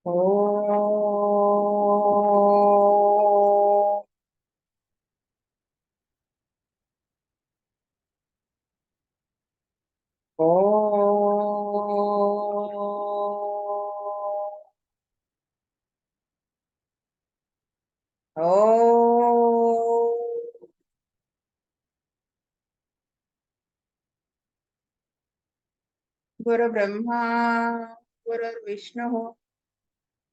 ఓ ఓ ఓ గురు బ్రహ్మ గురుర్విష్ణు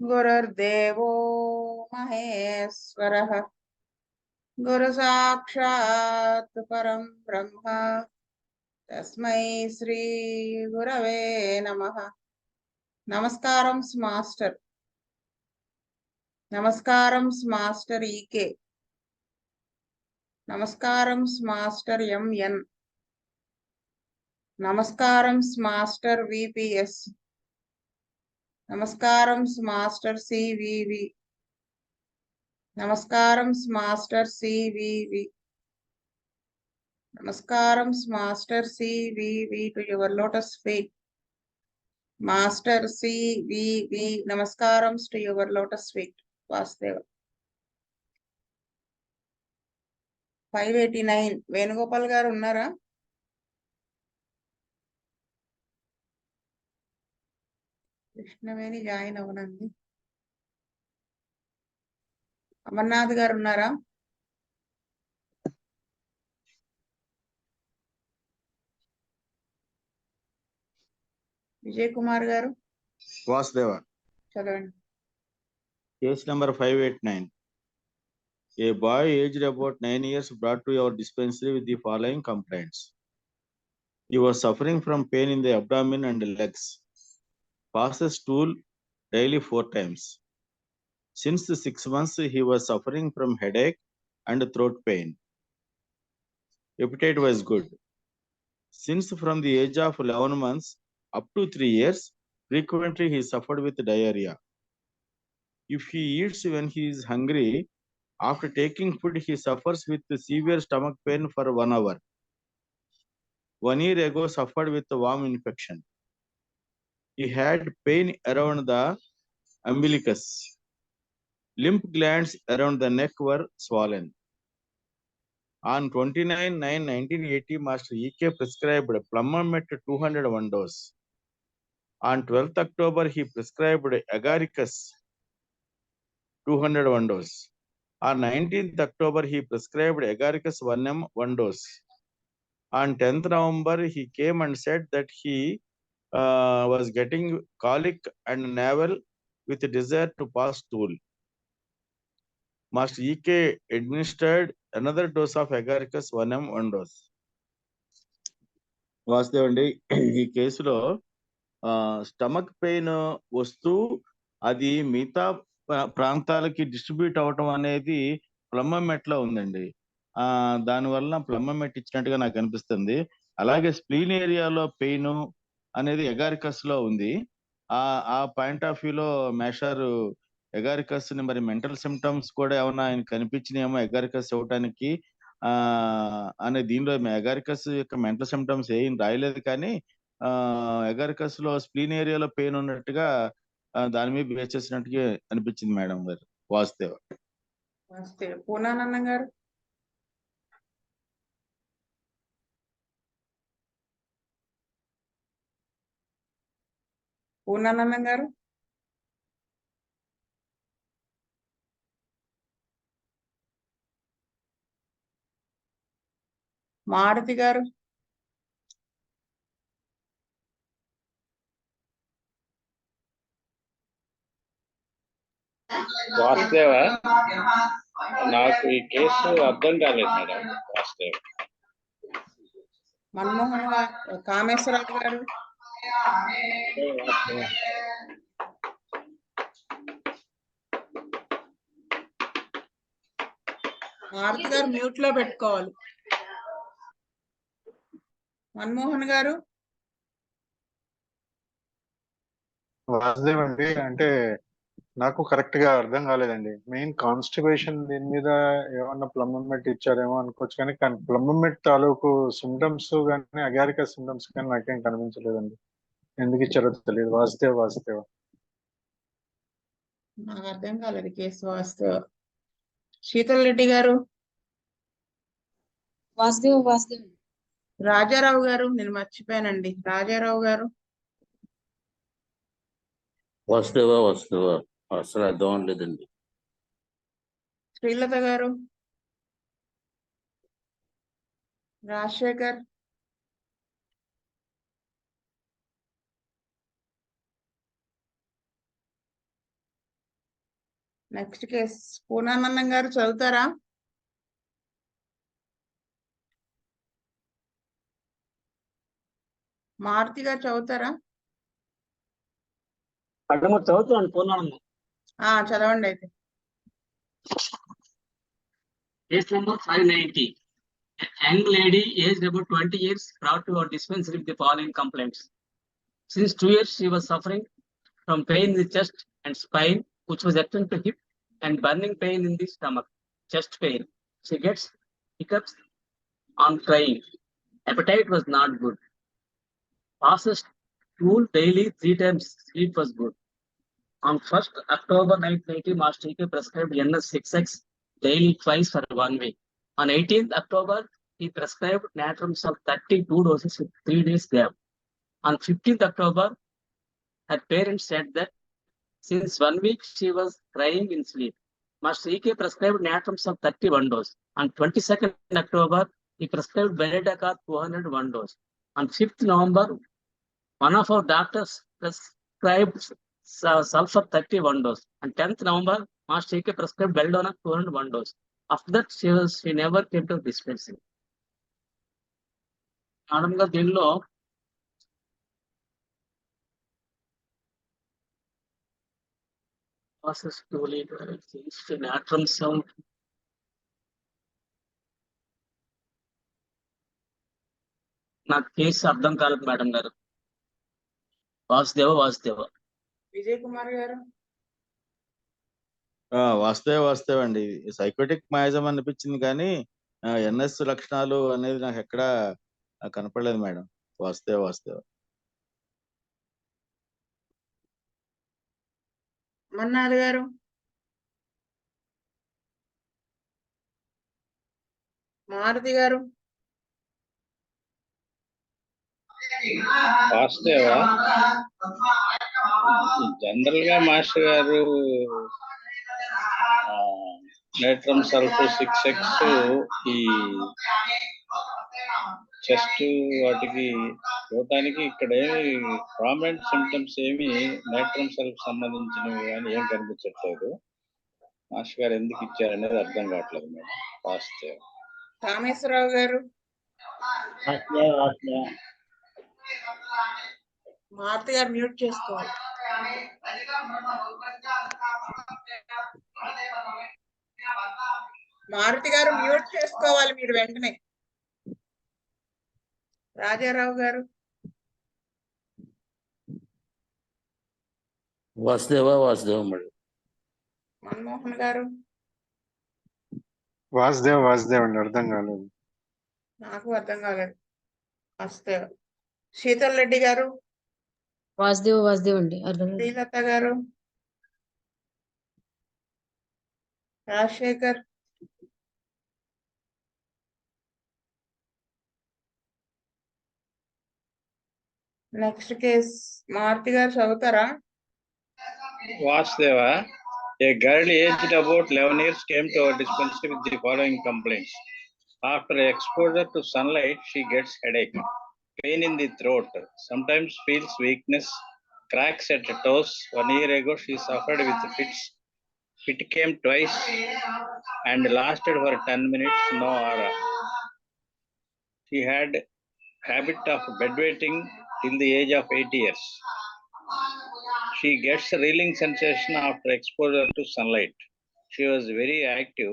గురుర్దేవో మహేశ్వరః గురు సాక్షాత్ పరం బ్రహ్మ తస్మై శ్రీ గురవే నమః. నమస్కారం మాస్టర్. నమస్కారం మాస్టర్ ఈకే. నమస్కారం మాస్టర్ ఎంఎన్. నమస్కారం మాస్టర్ విపిఎస్. నమస్కారం మాస్టర్ సివివి. నమస్కారం మాస్టర్ సివివి. నమస్కారం master CVV to your lotus feet. Master CVV నమస్కారం to your lotus feet. Vasudeva. 589 Venugopal గారు ఉన్నారా? కృష్ణవేణి జాయిన్ అవనండి. అమర్నాథ్ గారు ఉన్నారా? విజయ్ కుమార్ గారు వాసుదేవ. చదవండి. Case number 589. A boy aged about 9 years brought to our dispensary with the following complaints. He was suffering from pain in the abdomen and legs. Passes stool daily 4 times. Since the 6 months, he was suffering from headache and throat pain. Appetite was good. Since from the age of 11 months up to 3 years, frequently he suffered with diarrhea. If he eats when he is hungry, after taking food, he suffers with severe stomach pain for 1 hour. 1 year ago, suffered with worm infection. He had pain around the umbilicus. Lymph glands around the neck were swollen. On 29/9/1980, Master E.K. prescribed Plumamet 201 dose. On 12th October, he prescribed Agaricus 201 dose. On 19th October, he prescribed Agaricus 1M 1 dose. On 10th November, he came and said that he was getting colic and navel with a desire to pass stool. Master E.K. administered another dose of Agaricus 1M 1 dose. వాస్తవండి, ఈ కేసులో stomach pain వస్తూ అది మిగతా ప్రాంతాలకి distribute అవటం అనేది ప్లమ్మమెట్లో ఉందండి. దానివల్ల ప్లమ్మమెట్ ఇచ్చినట్టుగా నాకు అనిపిస్తుంది. అలాగే స్ప్లీన్ ఏరియాలో పెయిన్ అనేది ఎగారికస్ లో ఉంది. ఆ పాయింట్ ఆఫ్ వ్యూలో మేషారు ఎగారికస్ ని మరి మెంటల్ సిమ్టమ్స్ కూడా ఏమన్నా ఆయన కనిపించినాయేమో ఎగారికస్ ఇవ్వటానికి అనే దీనిలో ఎగారికస్ యొక్క మెంటల్ సిమ్టమ్స్ ఏం రాయలేదు, కానీ ఎగారికస్ లో స్ప్లీన్ ఏరియాలో పెయిన్ ఉన్నట్టుగా దాని మీద బేస్ చేసినట్టుగా అనిపించింది మేడం గారు. వాసుదేవ. పూర్ణానందం గారు. పూర్ణానందం గారు. మారుతి గారు. వాసుదేవ, నాకు ఈ కేసు అర్థం కాలేదు మేడం. వాసుదేవ. మన్మోహన్ గారు. కామేశ్వరరావు గారు. మారుతి గారు మ్యూట్ లో పెట్టుకోవాలి. మన్మోహన్ గారు. వాసుదేవ్ అండి, అంటే నాకు కరెక్ట్ గా అర్థం కాలేదండి. మెయిన్ కాన్స్టిపేషన్ దీని మీద ఏమన్నా ప్లమ్మమెట్ ఇచ్చారేమో అనుకోవచ్చు, కానీ ప్లమ్మమెట్ తాలూకు సిమ్టమ్స్ కానీ అగారిక సిమ్టమ్స్ కానీ నాకేం కనిపించలేదండి. ఎందుకు ఇచ్చారో తెలియదు. వాసుదేవ్. నాకు అర్థం కాలేదు కేసు వాస్తవ. శీతల్ రెడ్డి గారు, వాసుదేవ. రాజారావు గారు, నేను మర్చిపోయానండి. రాజారావు గారు, వాసుదేవ అసలు అర్థం లేదండి. శ్రీలత గారు, రాజశేఖర్, నెక్స్ట్ కేసు పూర్ణానందం గారు చదువుతారా? మారుతి గారు చదువుతారా? చదువుతున్నాను పూర్ణానందం. చదవండి అయితే. Case number 590. A young lady aged about 20 years brought to our dispensary with the following complaints. Since 2 years, she was suffering from pain in the chest and spine, which was extended to hip, and burning pain in the stomach, chest pain. She gets hiccups on crying. Appetite was not good. Passes stool daily 3 times. Sleep was good. On 1st October 1990, Master Ike prescribed NS6X daily twice for 1 week. On 18th October, he prescribed Natrum Salt 32 doses with 3 days gap. On 15th October, her parents said that since 1 week she was crying in sleep. Master Ike prescribed Natrum Salt 31 dose. On 22nd October, he prescribed Benedicta 201 dose. On 5th November, one of our doctors prescribed sulfur 31 dose. On 10th November, Master Ike prescribed Belladonna 201 dose. After that, she never came to dispensary. Madam గారు దీనిలో process Natrum Salt నాకు case అర్థం కాలేదు madam గారు. వాసుదేవ. విజయ్ కుమార్ గారు, వాస్తవ అండి. Psychotic మాయాజం అనిపించింది కానీ ఎన్ఎస్ లక్షణాలు అనేది నాకు ఎక్కడా కనపడలేదు మేడం. వాస్తవ. మన్నాథ్ గారు, మారుతి గారు, వాసుదేవ జనరల్ గా మాస్టర్ గారు నేట్రమ్ సల్ఫ్ 6X ఈ చెస్ట్ వాటికి చూడటానికి ఇక్కడ ఏమి ప్రామినెంట్ సిమ్టమ్స్ ఏమి నేట్రమ్ సల్ఫ్ సంబంధించినవి కానీ ఏం కనిపించట్లేదు. మాస్టర్ గారు ఎందుకు ఇచ్చారనేది అర్థం కావట్లేదు మేడం. వాసుదేవ. కామేశ్వరరావు గారు, మారుతి గారు మ్యూట్ చేసుకోవాలి. మారుతి గారు మ్యూట్ చేసుకోవాలి మీరు వెంటనే. రాజారావు గారు, వాసుదేవ మేడం. మన్మోహన్ గారు, వాసుదేవ్ అండి, అర్థం కాలేదు. నాకు అర్థం కాలేదు. వాస్తవ. శీతల్ రెడ్డి గారు, వాసుదేవ అండి, అర్థం కాలేదు. శ్రీలత గారు, రాజశేఖర్, నెక్స్ట్ కేస్ మారుతి గారు చదువుతారా? Vasudeva, a girl aged about 11 years came to our dispensary with the following complaints. After exposure to sunlight, she gets headache, pain in the throat, sometimes feels weakness, cracks at the toes. 1 year ago, she suffered with fits. Fit came twice and lasted for 10 minutes, no aura. She had habit of bedwetting till the age of 8 years. She gets a reeling sensation after exposure to sunlight. She was very active.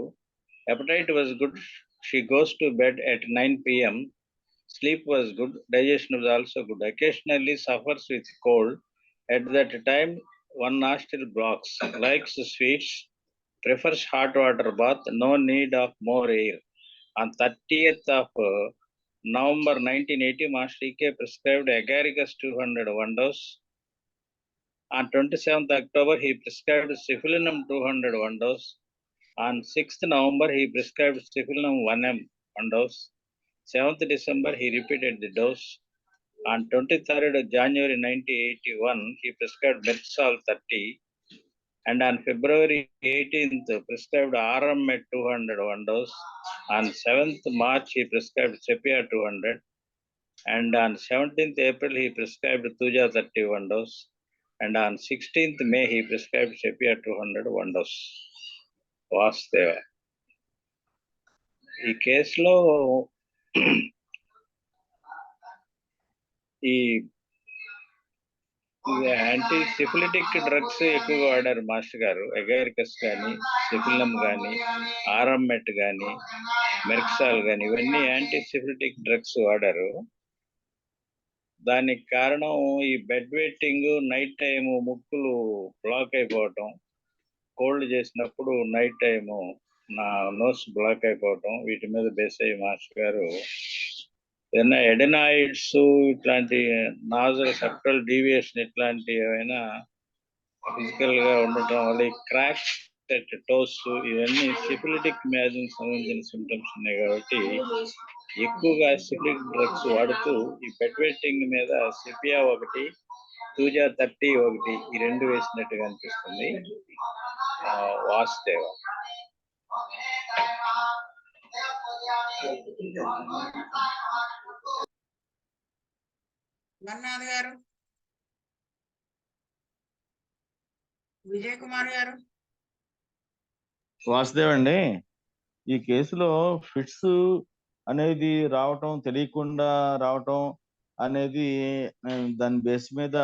Appetite was good. She goes to bed at 9 p.m. Sleep was good. Digestion was also good. Occasionally suffers with cold. At that time, one nostril blocks. Likes sweets. Prefers hot water bath. No need of more air. On 30th of November 1980, Master Ike prescribed Agaricus 201 dose. On 27th October, he prescribed Cifilinum 200 one dose. On 6th November, he prescribed Cifilinum 1 one dose. 7th December, he repeated the dose. On 23rd January 1981, he prescribed Metsal 30. And on February 18th, prescribed Aramet 200 one dose. On 7th March, he prescribed Sepia 200. And on 17th April, he prescribed Tuja 30 one dose. And on 16th May, he prescribed Sepia 200 one dose. వాస్తవ ఈ కేసులో ఈ anti syphilitic drugs ఎక్కువగా వాడారు master గారు. ఎగారికస్ కానీ, సిఫిలినం కానీ, ఆర్ఎంమెట్ కానీ, మెర్క్సాల్ కానీ, ఇవన్నీ యాంటీ సిఫిలిటిక్ డ్రగ్స్ వాడారు. దానికి కారణం ఈ బెడ్ వెయిటింగ్, నైట్ టైము ముక్కులు బ్లాక్ అయిపోవటం, కోల్డ్ చేసినప్పుడు నైట్ టైము నా నోస్ బ్లాక్ అయిపోవటం, వీటి మీద బేస్ అయ్యి మాస్టర్ గారు ఏదైనా ఎడెనాయిడ్స్, ఇట్లాంటి నాజల్ సెప్టల్ డీవియేషన్ ఇట్లాంటి ఏమైనా ఫిజికల్ గా ఉండటం వల్ల ఈ క్రాక్స్ టోస్, ఇవన్నీ సిఫిలిటిక్ మ్యాజిన్ సంబంధించిన సిమ్టమ్స్ ఉన్నాయి కాబట్టి ఎక్కువగా సిఫిలిటిక్ డ్రగ్స్ వాడుతూ ఈ బెడ్ వెయిటింగ్ మీద సిపియా 1, టూజా 30 1, ఈ 2 వేసినట్టుగా అనిపిస్తుంది. వాసుదేవ మన్నాథ్ గారు, విజయ్ కుమార్ గారు. వాసుదేవ్ అండి, ఈ కేసులో ఫిట్స్ అనేది రావటం, తెలియకుండా రావటం అనేది దాని బేస్ మీద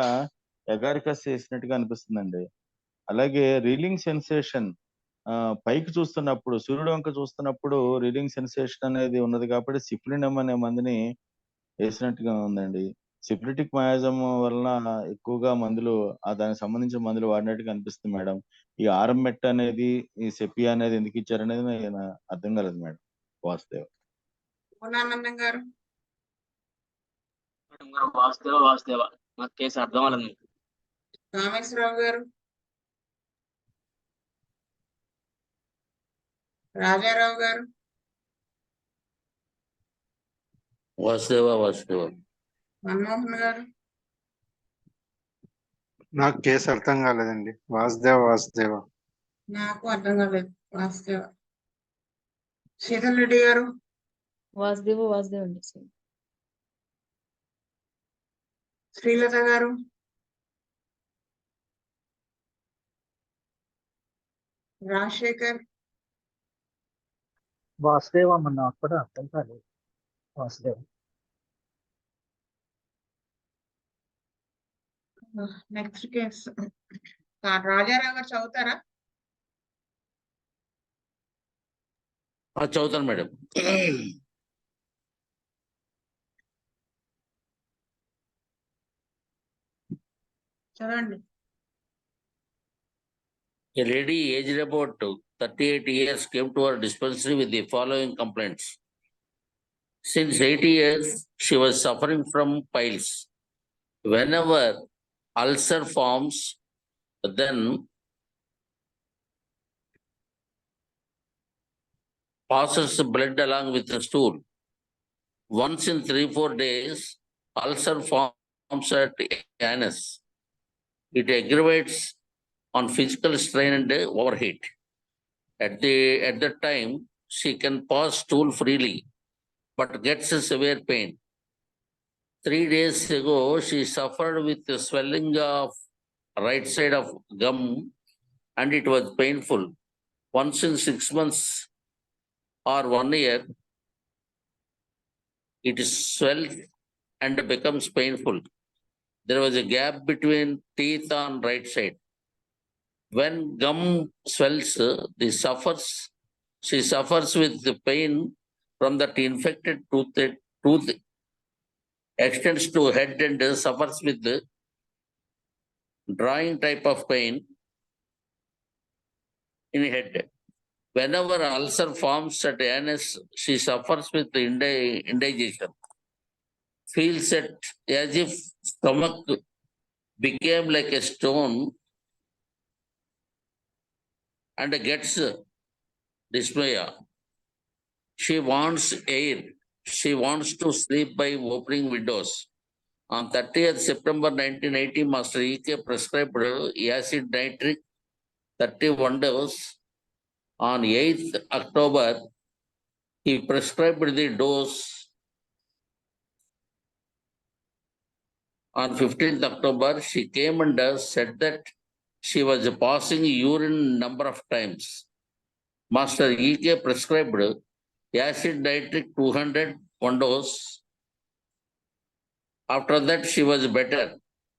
ఎగారికస్ చేసినట్టుగా అనిపిస్తుందండి. అలాగే రీలింగ్ సెన్సేషన్ పైకి చూస్తున్నప్పుడు, సూర్యుడు వంక చూస్తున్నప్పుడు రీలింగ్ సెన్సేషన్ అనేది ఉన్నది కాబట్టి సిఫిలినం అనే మందుని వేసినట్టుగా ఉందండి. సిఫిలిటిక్ మయాజం వలన ఎక్కువగా మందులు, దానికి సంబంధించిన మందులు వాడినట్టుగా అనిపిస్తుంది మేడం. ఈ ఆర్ఎంమెట్ అనేది, ఈ సెపియా అనేది ఎందుకు ఇచ్చారనేది నాకు అర్థం కాలేదు మేడం. వాసుదేవ్. పూర్ణానందం గారు. వాసుదేవ నాకు కేసు అర్థం అవ్వలేదు. కామేశ్వరరావు గారు. రాజారావు గారు. వాసుదేవ. మన్మోహన్ గారు. నాకు కేసు అర్థం కాలేదండి. వాసుదేవ. నాకు అర్థం కాలేదు. వాసుదేవ. శీతల్ రెడ్డి గారు. వాసుదేవ అండి. శ్రీలత గారు. రాజశేఖర్. వాసుదేవ నాకు కూడా అర్థం కాలేదు. వాసుదేవ. నెక్స్ట్ కేసు రాజారావు గారు చదువుతారా? చదువుతాను మేడం. చదవండి. A lady aged about 38 years came to our dispensary with the following complaints. Since 80 years, she was suffering from piles. Whenever ulcer forms, then passes blood along with the stool. Once in 3-4 days, ulcer forms at anus. It aggravates on physical strain and overheat. At that time, she can pass stool freely, but gets a severe pain. 3 days ago, she suffered with the swelling of right side of gum, and it was painful. Once in 6 months or 1 year, it swells and becomes painful. There was a gap between teeth on right side. When gum swells, she suffers with the pain from that infected tooth extends to head and suffers with the drawing type of pain in head. Whenever ulcer forms at anus, she suffers with the indigestion. Feels as if stomach became like a stone and gets dyspnea. She wants air. She wants to sleep by opening windows. On 30th September 1980, Master E.K. prescribed acid nitric 31 dose. On 8th October, he prescribed the dose. On 15th October, she came and said that she was passing urine number of times. Master E.K. prescribed acid nitric 200 one dose. After that, she was better.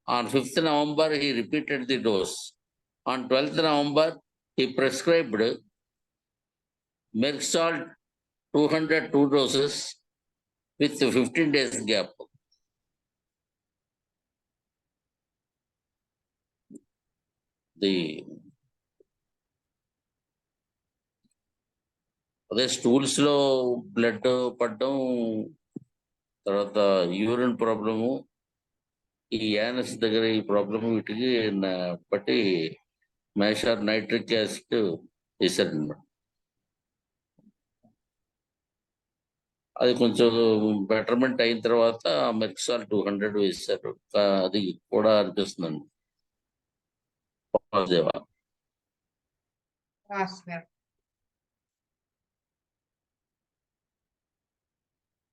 On 5th November, he repeated the dose. On 12th November, he prescribed Merxalt 202 doses with 15 days gap. అదే stools లో blood పడడం, తర్వాత urine problem, ఈ anus దగ్గర ఈ problem, వీటికి బట్టి మేషర్ nitric acid వేశారనమాట. అది కొంచెం బెటర్మెంట్ అయిన తర్వాత మెర్క్సాల్ 200 వేశారు. అది కూడా అనిపిస్తుందండి. వాసుదేవ.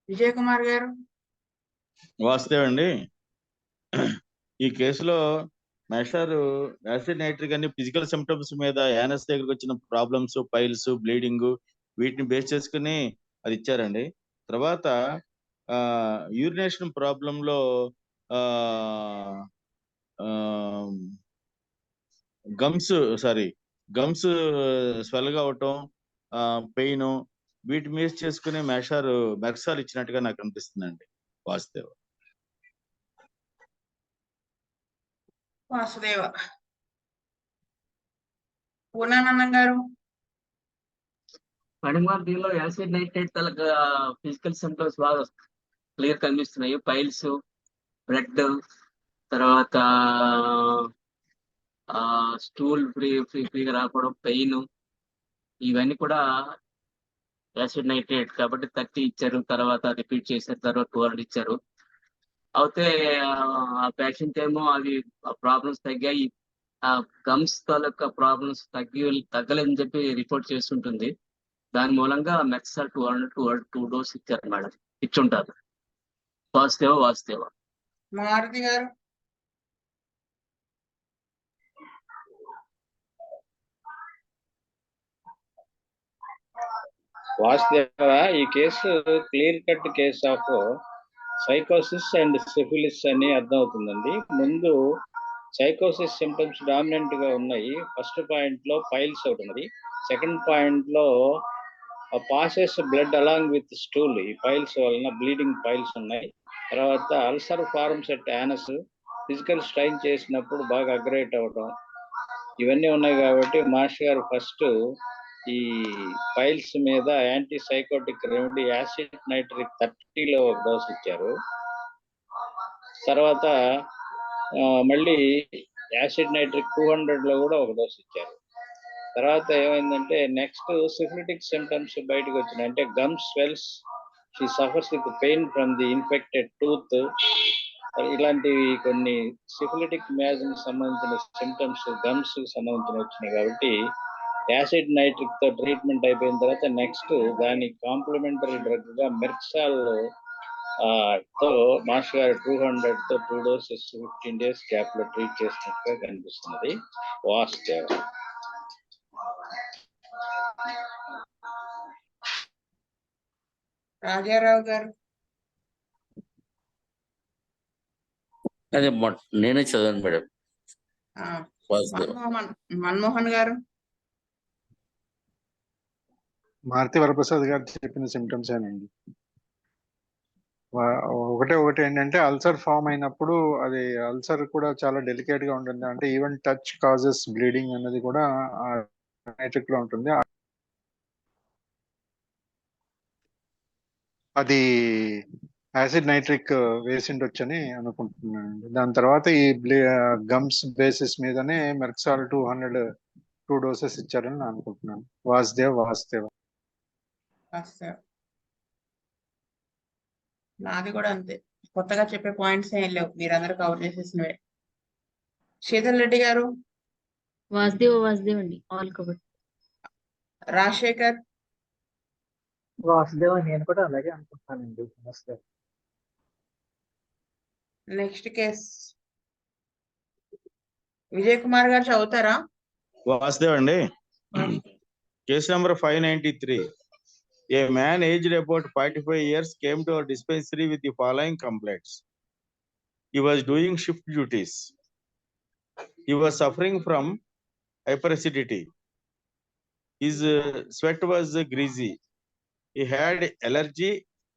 విజయ్ కుమార్ గారు. వాస్తవం అండి. ఈ కేసులో మేషర్ యాసిడ్ నైట్రిక్ అన్ని ఫిజికల్ సిమ్టమ్స్ మీద యానస్ దగ్గరకు వచ్చిన ప్రాబ్లమ్స్, పైల్స్, బ్లీడింగ్ వీటిని బేస్ చేసుకుని అది ఇచ్చారండి. తర్వాత యూరినేషన్ ప్రాబ్లంలో గమ్స్ స్వెల్గా అవటం, పెయిన్, వీటి మీద చేసుకుని మెర్క్సాల్ ఇచ్చినట్టుగా నాకు అనిపిస్తుందండి. వాసుదేవ. పూర్ణానందం గారు. మేడం గారు, దీనిలో యాసిడ్ నైట్రేట్ తలక ఫిజికల్ సిమ్టమ్స్ బాగా క్లియర్ కనిపిస్తున్నాయి. పైల్స్, బ్లడ్, తర్వాత స్టూల్ ఫ్రీగా రాకపోవడం, పెయిన్, ఇవన్నీ కూడా యాసిడ్ నైట్రేట్ కాబట్టి 30 ఇచ్చారు, తర్వాత రిపీట్ చేశారు, తర్వాత 200 ఇచ్చారు. అయితే ఆ పేషెంట్ ఏమో అవి ప్రాబ్లమ్స్ తగ్గాయి, ఆ గమ్స్ తాలూకా ప్రాబ్లమ్స్ తగ్గలేదని చెప్పి రిపోర్ట్ చేస్తుంటుంది. దాని మూలంగా మెర్క్సాల్ 200 డోస్ ఇచ్చారు మేడం, ఇచ్చుంటారు. వాసుదేవ. మారుతి గారు. వాసుదేవ, ఈ case clear cut case of సైకోసిస్ అండ్ సిఫిలిస్ అని అర్థమవుతుందండి. ముందు సైకోసిస్ సిమ్టమ్స్ డామినెంట్ గా ఉన్నాయి. ఫస్ట్ పాయింట్ లో పైల్స్ ఒకటి ఉన్నది. సెకండ్ పాయింట్ లో passes blood along with stool, ఈ పైల్స్ వలన బ్లీడింగ్ పైల్స్ ఉన్నాయి. తర్వాత ulcer forms at anus, physical strain చేసినప్పుడు బాగా అగ్రేట్ అవడం, ఇవన్నీ ఉన్నాయి. కాబట్టి మాస్టర్ గారు ఫస్ట్ ఈ పైల్స్ మీద anti psychotic remedy acid nitric 30లో ఒక డోస్ ఇచ్చారు. తర్వాత మళ్ళీ యాసిడ్ నైట్రిక్ 200లో కూడా ఒక డోస్ ఇచ్చారు. తర్వాత ఏమైందంటే నెక్స్ట్ సిఫిలిటిక్ సిమ్టమ్స్ బయటకు వచ్చినాయి. అంటే gum swells, she suffers with pain from the infected tooth, ఇలాంటివి కొన్ని సిఫిలిటిక్ మ్యాజ్కి సంబంధించిన సిమ్టమ్స్ గమ్స్ సంబంధించిన వచ్చినాయి. కాబట్టి యాసిడ్ నైట్రిక్ తో ట్రీట్మెంట్ అయిపోయిన తర్వాత నెక్స్ట్ దాని కాంప్లిమెంటరీ డ్రగ్ గా మెర్క్సాల్ తో మాస్టర్ గారు 200తో 2 డోసెస్ 15 days గ్యాప్ లో ట్రీట్ చేసినట్టుగా కనిపిస్తున్నది. వాసుదేవ. రాజారావు గారు. అదే నేనే చదవండి మేడం. మన్మోహన్ గారు. మారుతి వరప్రసాద్ గారు చెప్పిన సిమ్టమ్స్ ఏనండి. ఒకటి ఏంటంటే అల్సర్ ఫామ్ అయినప్పుడు అది అల్సర్ కూడా చాలా డెలికేట్ గా ఉంటుంది. అంటే ఈవెన్ టచ్ కాజెస్ బ్లీడింగ్ అన్నది కూడా నైట్రిక్ లో ఉంటుంది. అది యాసిడ్ నైట్రిక్ వేసిండొచ్చని అనుకుంటున్నానండి. దాని తర్వాత ఈ గమ్స్ బేసిస్ మీదనే మెర్క్సాల్ 2 డోసెస్ ఇచ్చారని నేను అనుకుంటున్నాను. వాసుదేవ్. వాస్తవ. నాది కూడా అంతే, కొత్తగా చెప్పే పాయింట్స్ ఏం లేవు, మీరందరూ కవర్ చేసేసినవే. శీతల్ రెడ్డి గారు, వాసుదేవ్ అండి, ఆల్ కవర్. రాజశేఖర్, వాసుదేవ్ నేను కూడా అలాగే అనుకుంటున్నానండి. నమస్తే. నెక్స్ట్ కేస్ విజయ్ కుమార్ గారు చదువుతారా? వాసుదేవ్ అండి. Case number 593. A man aged about 45 years came to our dispensary with the following complaints. He was doing shift duties. He was suffering from hyperacidity. His sweat was greasy. He had allergy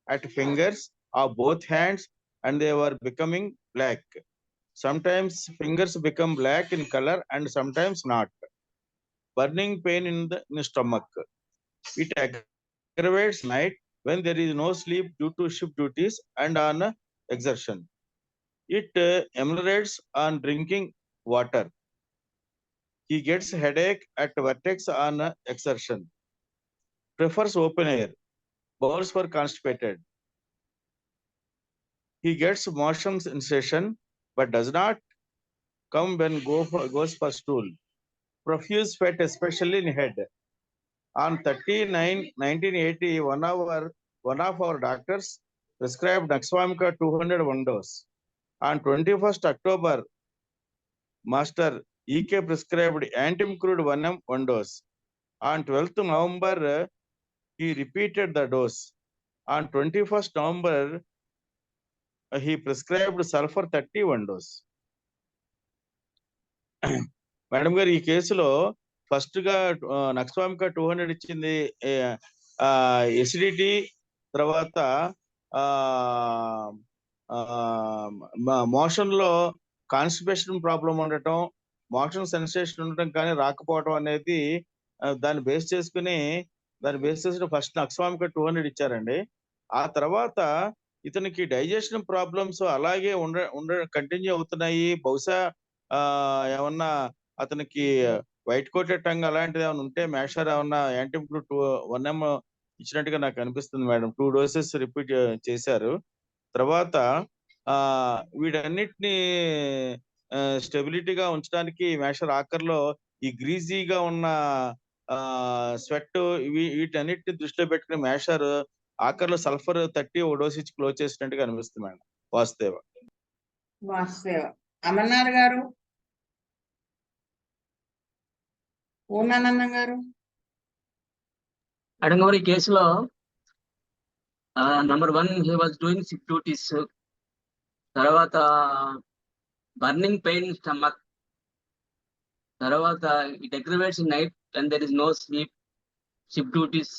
at fingers of both hands and they were becoming black. Sometimes fingers become black in color and sometimes not. Burning pain in the stomach. It aggravates night when there is no sleep due to shift duties and on exertion. It ameliorates on drinking water. He gets headache at vertex on exertion. Prefers open air. Bowels were constipated. He gets motion sensation but does not come when goes for stool. Profuse sweat, especially in head. On 30/9/1980, one of our doctors prescribed Naxwamka 201 dose. On 21st October, Master EK prescribed Antimcrude 1M 1 dose. On 12th November, he repeated the dose. On 21st November, he prescribed sulfur 31 dose. Madam గారు, ఈ కేసులో first గా నక్స్వామికా 200 ఇచ్చింది acidity, తర్వాత motion లో constipation problem ఉండటం, motion sensation ఉండటం కానీ రాకపోవడం అనేది దాన్ని బేస్ చేసుకుని ఫస్ట్ నక్స్వామికా 200 ఇచ్చారండి. ఆ తర్వాత ఇతనికి డైజెషన్ ప్రాబ్లమ్స్ అలాగే కంటిన్యూ అవుతున్నాయి. బహుశా ఏమన్నా అతనికి వైట్ కోటెడ్ టంగ్ అలాంటిది ఏమైనా ఉంటే మేషర్ ఏమన్నా యాంటీమ్క్రూడ్ 1M ఇచ్చినట్టుగా నాకు అనిపిస్తుంది మేడం. 2 డోసెస్ రిపీట్ చేశారు. తర్వాత వీటన్నిటిని స్టెబిలిటీగా ఉంచడానికి మేషర్ ఆఖర్లో ఈ గ్రీజీగా ఉన్న స్వెట్ వీటన్నిటిని దృష్టిలో పెట్టుకుని మేషర్ ఆఖర్లో సల్ఫర్ 30 ఓ డోస్ ఇచ్చి క్లోజ్ చేసినట్టుగా అనిపిస్తుంది మేడం. వాసుదేవ. అమర్నాథ్ గారు, పూర్ణానందం గారు. అడంగవరి కేసులో number 1 he was doing shift duties. తర్వాత బర్నింగ్ పెయిన్ స్టమక్. తర్వాత it aggravates night and there is no sleep, shift duties.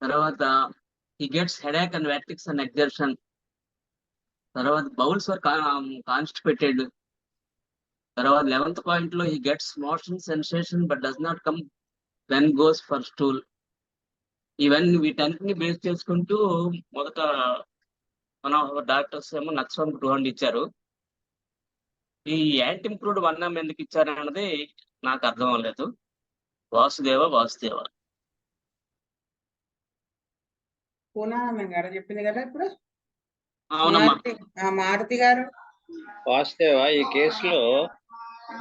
తర్వాత he gets headache and vertigo and exertion. తర్వాత bowels were constipated. తర్వాత 11th point లో he gets motion sensation but does not come when goes for stool. ఇవన్నీ వీటన్నిటిని base చేసుకుంటూ మొదట మన doctors ఏమో నక్స్వామికా 200 ఇచ్చారు. ఈ యాంటిమ్క్రూడ్ 1M ఎందుకు ఇచ్చారు అన్నది నాకు అర్థం అవ్వలేదు. వాసుదేవ. పూర్ణానందం గారు చెప్పింది కదా ఇప్పుడు. అవునమ్మా. మారుతి గారు. వాస్తవ ఈ కేసులో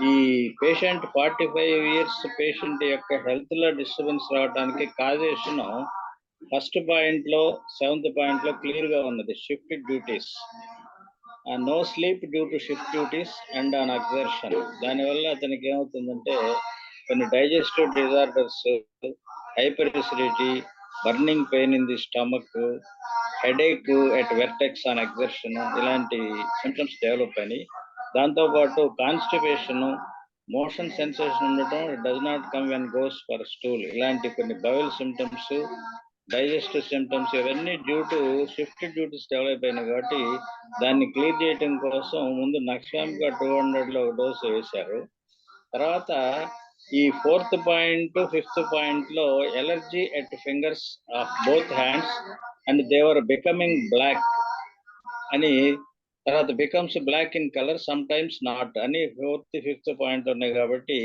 ఈ పేషెంట్ 45 ఇయర్స్ పేషెంట్ యొక్క హెల్త్ లో డిస్టర్బెన్స్ రావడానికి కాజేషన్ ఫస్ట్ పాయింట్ లో 7th పాయింట్ లో క్లియర్ గా ఉన్నది. Shift duties, no sleep due to shift duties and on exertion. దానివల్ల అతనికి ఏమవుతుందంటే కొన్ని digestive disorders, hyper acidity, burning pain in the stomach, headache at vertex on exertion, ఇలాంటి symptoms develop అయినాయి. దాంతోపాటు కాన్స్టిపేషన్, మోషన్ సెన్సేషన్ ఉండటం, does not come when goes for stool, ఇలాంటి కొన్ని బవెల్ సిమ్టమ్స్, డైజెస్టివ్ సిమ్టమ్స్, ఇవన్నీ due to shift duties develop అయినాయి. కాబట్టి దాన్ని క్లియర్ చేయడం కోసం ముందు నక్స్వామికా 200 లో ఒక డోసు వేశారు. తర్వాత ఈ 4th పాయింట్ 5th పాయింట్ లో allergy at fingers of both hands and they were becoming black. అని తర్వాత becomes black in colour sometimes not అని 4th 5th పాయింట్ ఉన్నాయి కాబట్టి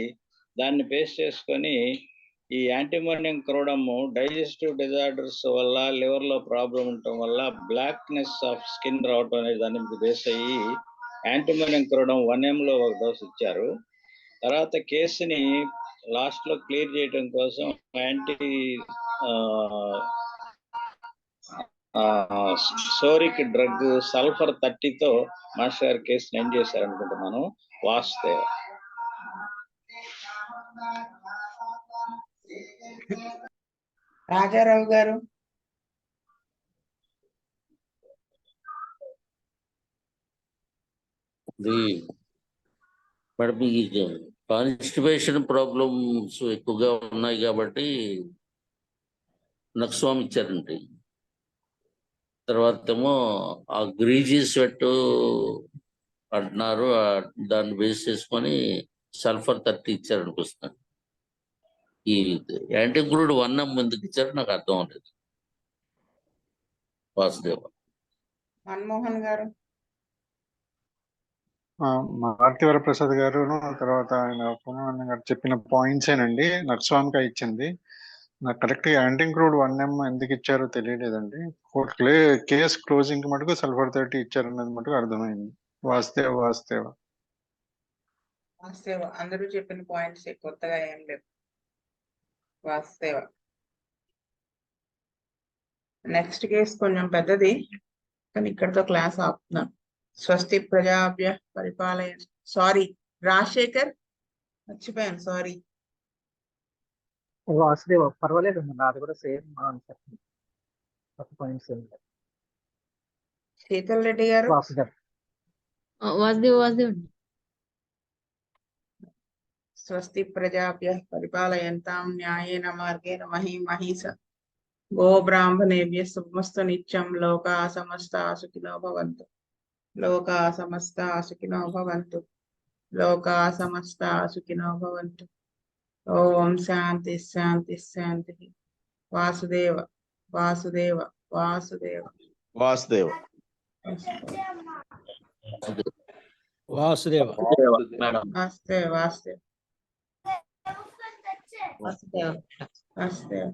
దాన్ని బేస్ చేసుకొని ఈ యాంటీమోనియం క్రోడమ్ డైజెస్టివ్ డిజార్డర్స్ వల్ల liver లో ప్రాబ్లం ఉండటం వల్ల బ్లాక్నెస్ ఆఫ్ స్కిన్ రావటం అనేది దాని మీద బేస్ అయ్యి యాంటీమోనియం క్రోడమ్ 1 ml ఒక డోస్ ఇచ్చారు. తర్వాత కేసుని లాస్ట్ లో క్లియర్ చేయడం కోసం సోరిక్ డ్రగ్ సల్ఫర్ 30తో మాస్టర్ గారు కేసుని ఎండ్ చేశారు అనుకుంటున్నాను. వాసుదేవ్. రాజారావు గారు. మరి మీకు కాన్స్టిపేషన్ ప్రాబ్లమ్స్ ఎక్కువగా ఉన్నాయి కాబట్టి నక్స్వామ్ ఇచ్చారండి. తర్వాత ఏమో ఆ గ్రీజీ స్వెట్ అంటున్నారు, దాన్ని బేస్ చేసుకొని సల్ఫర్ 30 ఇచ్చారు అనిపిస్తున్నాను. ఈ యాంటీగ్రూడ్ 1 ఎందుకు ఇచ్చారు నాకు అర్థం అవలేదు. వాసుదేవ. మన్మోహన్ గారు. మారుతి వరప్రసాద్ గారు తర్వాత ఆయన పూర్ణ గారు చెప్పిన పాయింట్స్ ఏనండి నక్స్వామిక ఇచ్చింది. నాకు కరెక్ట్ యాంటీగ్రూడ్ 1 ml ఎందుకు ఇచ్చారో తెలియలేదండి. కేస్ క్లోజింగ్ మటుకు సల్ఫర్ 30 ఇచ్చారన్నది మటుకు అర్థమైంది. వాస్తేవ వాస్తేవ వాస్తేవ. అందరూ చెప్పిన పాయింట్స్ కొత్తగా ఏం లేవు. వాస్తేవ. నెక్స్ట్ కేసు కొంచెం పెద్దది కానీ ఇక్కడతో క్లాస్ ఆపుతున్నాను. స్వస్తి ప్రజాభ్య పరిపాలయ. సారీ రాజశేఖర్, మర్చిపోయాను, సారీ. వాసుదేవ పర్వాలేదు, నాది కూడా same answer. Points. Sheetal Reddy గారు. వాసుదేవ. వాసుదేవ్ వాసుదేవ్ అండి. స్వస్తి ప్రజాభ్య పరిపాలయంతాం న్యాయేన మార్గేణ మహీమహీస గో బ్రాహ్మణేభ్య శుభమస్తు నిత్యం. లోకా సమస్తా సుఖినో భవంతు. లోకా సమస్తా సుఖినో భవంతు. లోకా సమస్తా సుఖినో భవంతు. ఓం శాంతి శాంతి శాంతి. వాసుదేవ వాసుదేవ వాసుదేవ వాసుదేవ. వాసుదేవ. వాసుదేవ వాసుదేవ వాసుదేవ వాసుదేవ.